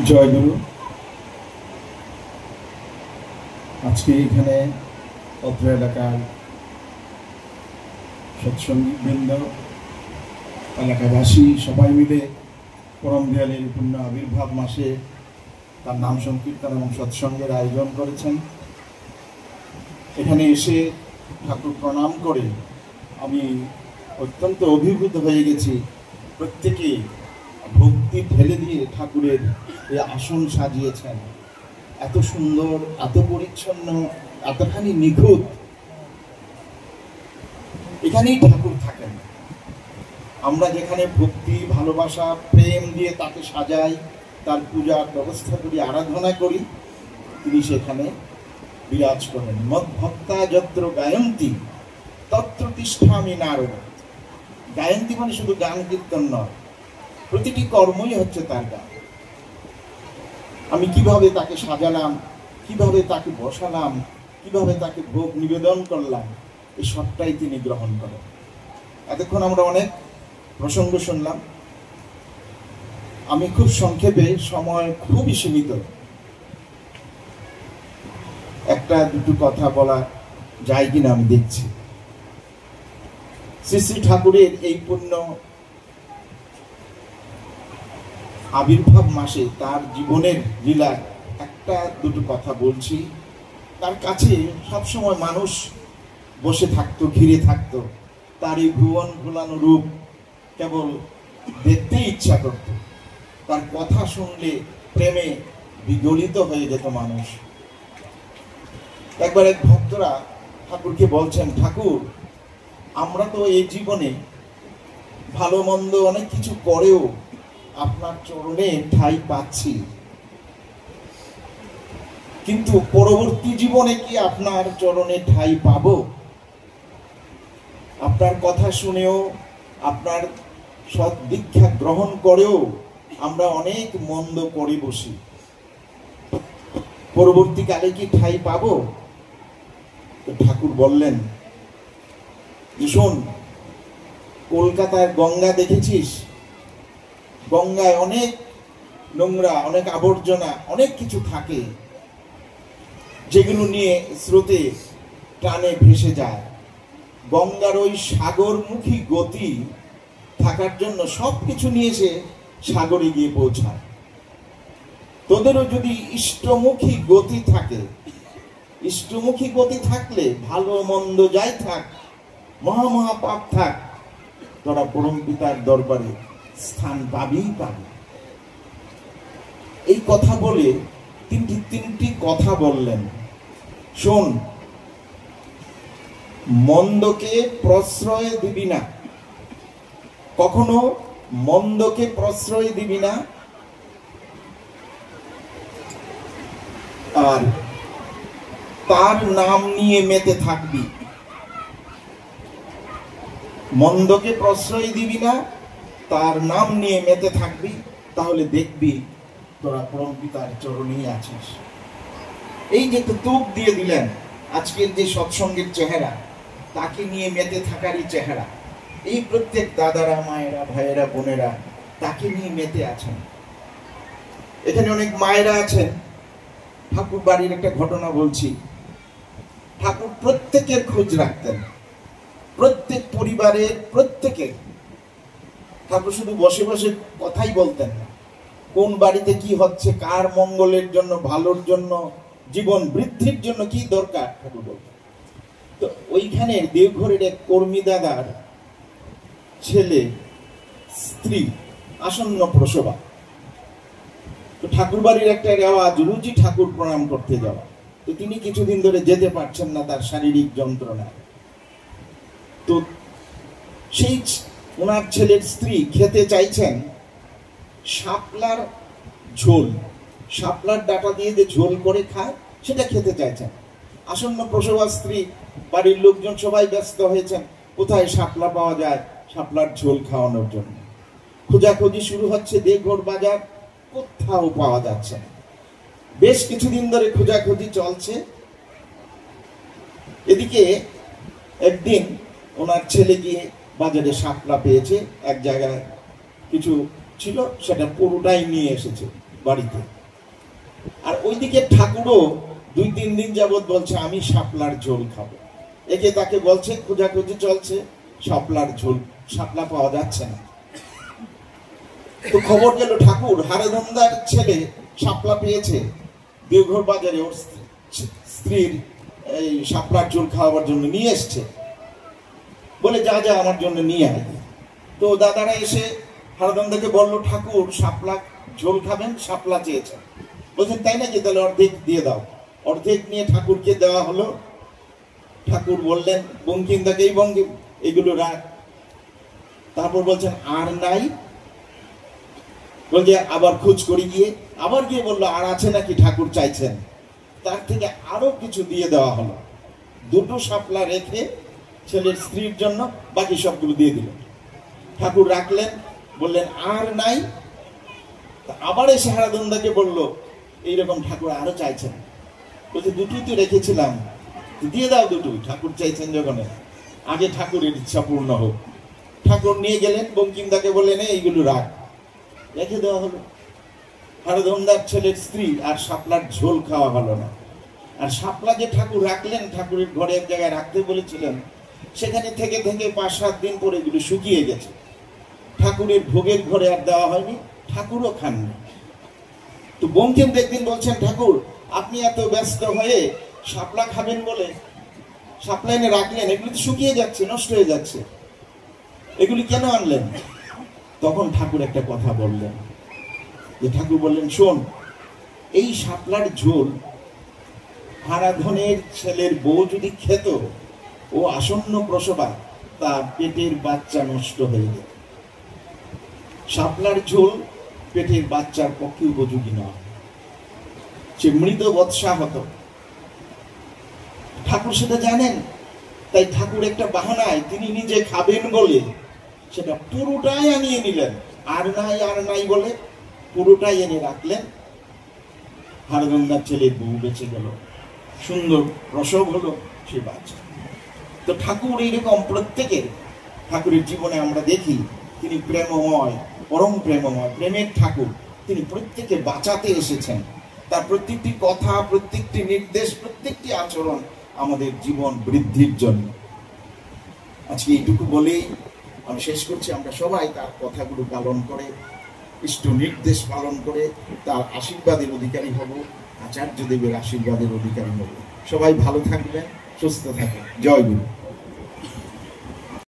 জয়গুরু। আজকে এখানে অত্র এলাকার সৎসঙ্গীবৃন্দ, এলাকাবাসী সবাই মিলে পরম দয়ালের পূর্ণ আবির্ভাব মাসে তার নাম সংকীর্তন এবং সৎসঙ্গের আয়োজন করেছেন। এখানে এসে ঠাকুর প্রণাম করে আমি অত্যন্ত অভিভূত হয়ে গেছি। প্রত্যেকে ভক্তি ঢেলে দিয়ে ঠাকুরের এই আসন সাজিয়েছেন। এত সুন্দর, এত পরিচ্ছন্ন, এতখানি নিখুঁত। এখানেই ঠাকুর থাকেন। আমরা যেখানে ভক্তি, ভালোবাসা, প্রেম দিয়ে তাকে সাজাই, তার পূজার ব্যবস্থা করি, আরাধনা করি, তিনি সেখানে বিরাজ করেন। মদ্ভক্তা যত্র গায়ন্তি তত্র তিষ্ঠামি নারদ। গায়ন্তি মানে শুধু গান কীর্তন নয়, প্রতিটি কর্মই হচ্ছে তার গান। আমি কিভাবে তাকে সাজালাম, কিভাবে তাকে বসালাম, কিভাবে তাকে ভোগ নিবেদন করলাম, এই সবটাই তিনি গ্রহণ করেন। এতক্ষণ আমরা অনেক প্রসঙ্গ শুনলাম। আমি খুব সংক্ষেপে, সময় খুবই সীমিত, একটা দুটো কথা বলা যায় কিনা আমি দেখছি। শ্রী শ্রী ঠাকুরের এই পূর্ণ আবির্ভাব মাসে তার জীবনের লীলার একটা দুটো কথা বলছি। তার কাছে সবসময় মানুষ বসে থাকতো, ঘিরে থাকতো। তার এই ভুবন ভুলানো রূপ কেবল দেখতে ইচ্ছা করত। তার কথা শুনলে প্রেমে বিগলিত হয়ে যেত মানুষ। একবার এক ভক্তরা ঠাকুরকে বলছেন, ঠাকুর, আমরা তো এই জীবনে ভালো মন্দ অনেক কিছু করেও আপনার চরণে ঠাঁই পাচ্ছি, কিন্তু পরবর্তী জীবনে কি আপনার চরণে ঠাঁই পাব? আপনার কথা শুনেও, আপনার সৎ দীক্ষা গ্রহণ করেও আমরা অনেক মন্দ করে বসি, পরবর্তীকালে কি ঠাঁই পাব? তো ঠাকুর বললেন, শোন, কলকাতার গঙ্গা দেখেছিস? গঙ্গায় অনেক নোংরা, অনেক আবর্জনা, অনেক কিছু থাকে, যেগুলো নিয়ে স্রোতে টানে ভেসে যায়। গঙ্গার ওই সাগরমুখী গতি থাকার জন্য সবকিছু নিয়ে সে সাগরে গিয়ে পৌঁছায়। তোদেরও যদি ইষ্টমুখী গতি থাকে, ইষ্টমুখী গতি থাকলে ভালো মন্দ যাই থাক, মহা পাপ থাক, তোরা পরম পিতার দরবারে স্থান পাবেই পাবে। এই কথা বলে তিনটি কথা বললেন। শোন, মন্দকে প্রশ্রয় দিবি না, কখনো মন্দকে প্রশ্রয় দিবি না, আর তার নাম নিয়ে মেতে থাকবি। মন্দকে প্রশ্রয় দিবি না, তার নাম নিয়ে মেতে থাকবি, তাহলে দেখবি তোরা পরম পিতার চরণেই আছিস। এই যে তুপ দিয়ে দিলেন, আজকের যে সৎসঙ্গের চেহারা, তাকে নিয়ে মেতে থাকারই চেহারা। এই প্রত্যেক দাদারা, মায়েরা, ভাইয়েরা, বোনেরা তাকে নিয়ে মেতে আছেন। এখানে অনেক মায়েরা আছেন। ঠাকুর বাড়ির একটা ঘটনা বলছি। ঠাকুর প্রত্যেকের খোঁজ রাখতেন, প্রত্যেক পরিবারের প্রত্যেকের। ঠাকুর শুধু বসে বসে কথাই বলতেন না, কোন বাড়িতে কি হচ্ছে, কার মঙ্গলের জন্য, ভালোর জন্য, জীবন বৃদ্ধির জন্য কি দরকার, ঠাকুর বলতেন। তো ওইখানে দেওঘরের এক কর্মী দাদার ছেলে স্ত্রী আসন্ন প্রসবা। তো ঠাকুর বাড়ির একটা রেওয়াজ, রুজি ঠাকুর প্রণাম করতে যাওয়া। তো তিনি কিছুদিন ধরে যেতে পারছেন না, তার শারীরিক যন্ত্রণা। তো সেই ওনার ছেলের স্ত্রী খেতে চাইছেন শাপলার ঝোল, শাপলার ডাটা দিয়ে যে ঝোল করে খায়, সেটা খেতে চাইছেন। আসন্ন প্রসবা স্ত্রী, বাড়ির লোকজন সবাই ব্যস্ত হয়েছেন, কোথায় শাপলা পাওয়া যায় শাপলার ঝোল খাওয়ানোর জন্য। খোঁজাখুঁজি শুরু হচ্ছে, দেওঘর বাজার, কোথাও পাওয়া যাচ্ছে না। বেশ কিছুদিন ধরে খোঁজাখুঁজি চলছে। এদিকে একদিন ওনার ছেলে গিয়ে বাজারে শাপলা পেয়েছে, এক জায়গায় কিছু ছিল, সেটা পুরোটাই নিয়ে এসেছে। বাড়িতে। আর ওইদিকে ঠাকুরও 2-3 দিন যাবৎ বলছে আমি শাপলার ঝোল খাবো। একে তাকে বলছে, খোঁজাখুঁজি চলছে, শাপলার ঝোল, শাপলা পাওয়া যাচ্ছে না। তো খবর গেল ঠাকুর হারাধনদার ছেলে শাপলা পেয়েছে দেওঘর বাজারে, ওর স্ত্রীর এই শাপলার ঝোল খাওয়ার জন্য নিয়ে এসছে, বলে যা যা আমার জন্য নিয়ে আয়। তো দাদারা এসে হারাধনদাকে বললো ঠাকুর শাপলা ঝোল খাবেন, শাপলা চেয়েছেন। বলছেন তাই নাকি, তাহলে অর্ধেক দিয়ে দাও। অর্ধেক নিয়ে ঠাকুরকে দেওয়া হলো। ঠাকুর বললেন বঙ্কিমদাকে, এই বঙ্কিম এগুলো রাখ। তারপর বলছেন আর নাই। বলছে আবার খোঁজ করি গিয়ে, আবার গিয়ে বললো আর আছে নাকি ঠাকুর চাইছেন। তার থেকে আরো কিছু দিয়ে দেওয়া হলো। 2টো শাপলা রেখে ছেলের স্ত্রীর জন্য বাকি সবগুলো দিয়ে দিল। ঠাকুর রাখলেন, বললেন আর নাই। আবার এসে হারাধনদাকে বললো এইরকম ঠাকুর আরো চাইছেন। বলছে 2টোই তো রেখেছিলাম, দিয়ে দাও 2টোই, ঠাকুর চাইছেন যখন, আগে ঠাকুরের ইচ্ছা পূর্ণ হোক। ঠাকুর নিয়ে গেলেন, বঙ্কিমদাকে বললেন এইগুলো রাখ, রেখে দেওয়া হলো। হারাধনদার ছেলের স্ত্রী আর শাপলার ঝোল খাওয়া হলো না। আর শাপলা যে ঠাকুর রাখলেন, ঠাকুরের ঘরে এক জায়গায় রাখতে বলেছিলেন, সেখানে থেকে থেকে 5-7 দিন পরে এগুলো শুকিয়ে গেছে। ঠাকুরের ভোগের ঘরে আর দেওয়া হয়নি, ঠাকুরও খাননি। তো বঙ্কিম একদিন বলছেন ঠাকুর আপনি এত ব্যস্ত হয়ে শাপলা খাবেন বলে শাপলা এনে রাখলেন, এগুলি তো শুকিয়ে যাচ্ছে, নষ্ট হয়ে যাচ্ছে, এগুলি কেন আনলেন? তখন ঠাকুর একটা কথা বললেন, যে ঠাকুর বললেন শোন, এই শাপলার ঝোল হারাধনের ছেলের বউ যদি খেত, ও আসন্ন প্রসবা তার পেটের বাচ্চা নষ্ট হয়ে যেত। শাপলার ঝোল পেটের বাচ্চার পক্ষে উপযোগী নয়, সে মৃত বৎসা হতো। ঠাকুর সেটা জানেন, তাই ঠাকুর একটা বাহানায় তিনি নিজে খাবেন বলে সেটা পুরোটাই আনিয়ে নিলেন, আর নাই বলে পুরোটাই এনে রাখলেন। হারাধনদার ছেলের বউ বেঁচে গেল, সুন্দর প্রসব হলো সে বাচ্চা। তো ঠাকুর এইরকম প্রত্যেকের, ঠাকুরের জীবনে আমরা দেখি তিনি প্রেমময়, পরম প্রেমময়, প্রেমের ঠাকুর। তিনি প্রত্যেকে বাঁচাতে এসেছেন। তার প্রত্যেকটি কথা, প্রত্যেকটি নির্দেশ, প্রত্যেকটি আচরণ আমাদের জীবন বৃদ্ধির জন্য। আজকে এইটুকু বলেই আমি শেষ করছি। আমরা সবাই তার কথাগুলো পালন করে, ইষ্ট নির্দেশ পালন করে তার আশীর্বাদের অধিকারী হব, আচার্যদেবের আশীর্বাদের অধিকারী হব। সবাই ভালো থাকবেন, সুস্থ থাকবেন। জয় গুরু।